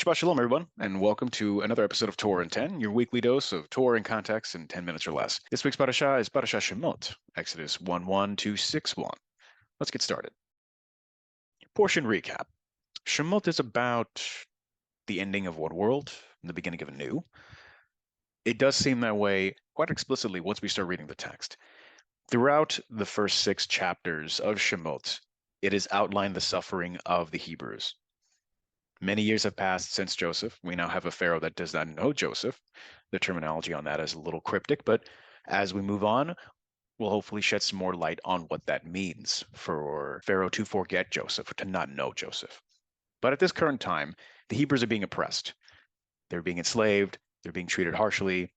Shabbat Shalom, everyone, and welcome to another episode of Torah in 10, your weekly dose of Torah in context in 10 minutes or less. This week's Parasha is Parasha Shemot, Exodus 1:1 to 6:1. Let's get started. Portion recap. Shemot is about the ending of one world and the beginning of a new. It does seem that way quite explicitly once we start reading the text. Throughout the first 6 chapters of Shemot, it has outlined the suffering of the Hebrews. Many years have passed since Joseph. We now have a Pharaoh that does not know Joseph. The terminology on that is a little cryptic, but as we move on, we'll hopefully shed some more light on what that means for Pharaoh to forget Joseph, or to not know Joseph. But at this current time, the Hebrews are being oppressed. They're being enslaved. They're being treated harshly.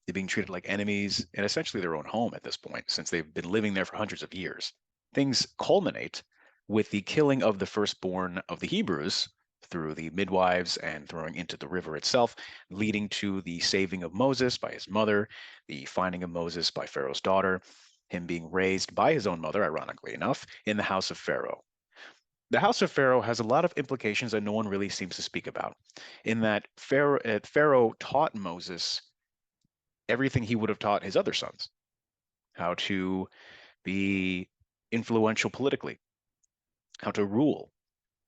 They're being treated like enemies in essentially their own home at this point, since they've been living there for hundreds of years. Things culminate with the killing of the firstborn of the Hebrews through the midwives and throwing into the river itself, leading to the saving of Moses by his mother, the finding of Moses by Pharaoh's daughter, him being raised by his own mother, ironically enough, in the house of Pharaoh. The house of Pharaoh has a lot of implications that no one really seems to speak about, in that Pharaoh taught Moses everything he would have taught his other sons: how to be influential politically, how to rule,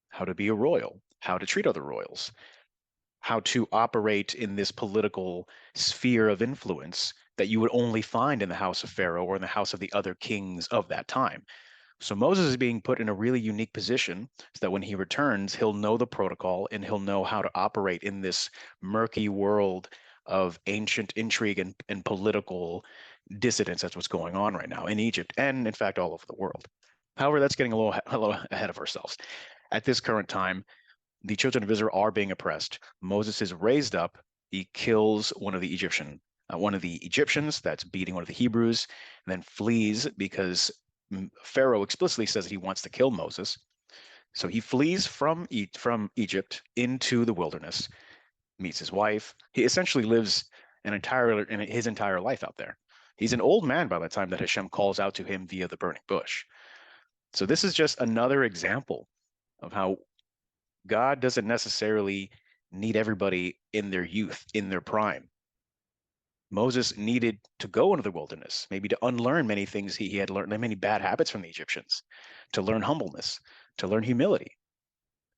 how to be a royal, how to treat other royals, how to operate in this political sphere of influence that you would only find in the house of Pharaoh or in the house of the other kings of that time. So Moses is being put in a really unique position so that when he returns, he'll know the protocol and he'll know how to operate in this murky world of ancient intrigue and political dissidence. That's what's going on right now in Egypt and, in fact, all over the world. However, that's getting a little ahead of ourselves. At this current time, the children of Israel are being oppressed. Moses is raised up. He kills one of the Egyptians that's beating one of the Hebrews, and then flees because Pharaoh explicitly says that he wants to kill Moses. So he flees from Egypt into the wilderness, meets his wife. He essentially lives his entire life out there. He's an old man by the time that Hashem calls out to him via the burning bush. So this is just another example of how God doesn't necessarily need everybody in their youth, in their prime. Moses needed to go into the wilderness, maybe to unlearn many things he had learned, many bad habits from the Egyptians, to learn humbleness, to learn humility.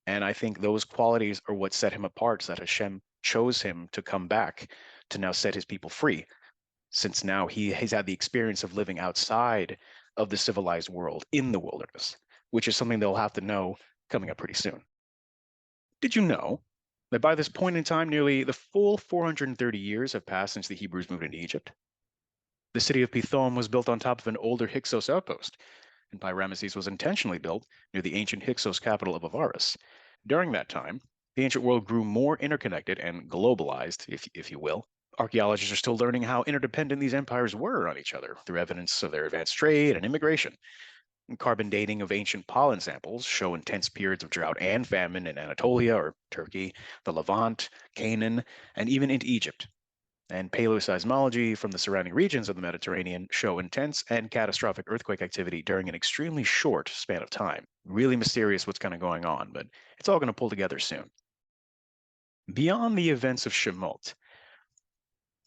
And I think those qualities are what set him apart, so that Hashem chose him to come back to now set his people free, since now he's had the experience of living outside of the civilized world in the wilderness, which is something they'll have to know coming up pretty soon. Did you know that by this point in time, nearly the full 430 years have passed since the Hebrews moved into Egypt? The city of Pithom was built on top of an older Hyksos outpost, and Pi-Ramesses was intentionally built near the ancient Hyksos capital of Avaris. During that time, the ancient world grew more interconnected and globalized, if you will. Archaeologists are still learning how interdependent these empires were on each other through evidence of their advanced trade and immigration. Carbon dating of ancient pollen samples show intense periods of drought and famine in Anatolia or Turkey, the Levant, Canaan, and even into Egypt. And paleoseismology from the surrounding regions of the Mediterranean show intense and catastrophic earthquake activity during an extremely short span of time. Really mysterious what's kind of going on, but it's all going to pull together soon. Beyond the events of Shemot,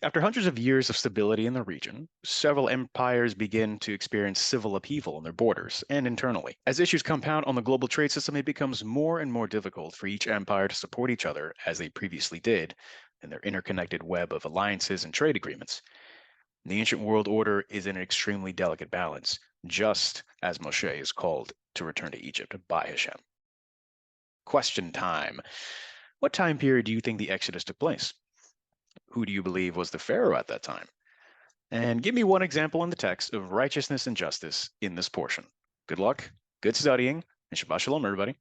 after hundreds of years of stability in the region, several empires begin to experience civil upheaval in their borders and internally. As issues compound on the global trade system, it becomes more and more difficult for each empire to support each other as they previously did in their interconnected web of alliances and trade agreements. The ancient world order is in an extremely delicate balance, just as Moshe is called to return to Egypt by Hashem. Question time. What time period do you think the Exodus took place? Who do you believe was the Pharaoh at that time? And give me one example in the text of righteousness and justice in this portion. Good luck, good studying, and Shabbat Shalom, everybody.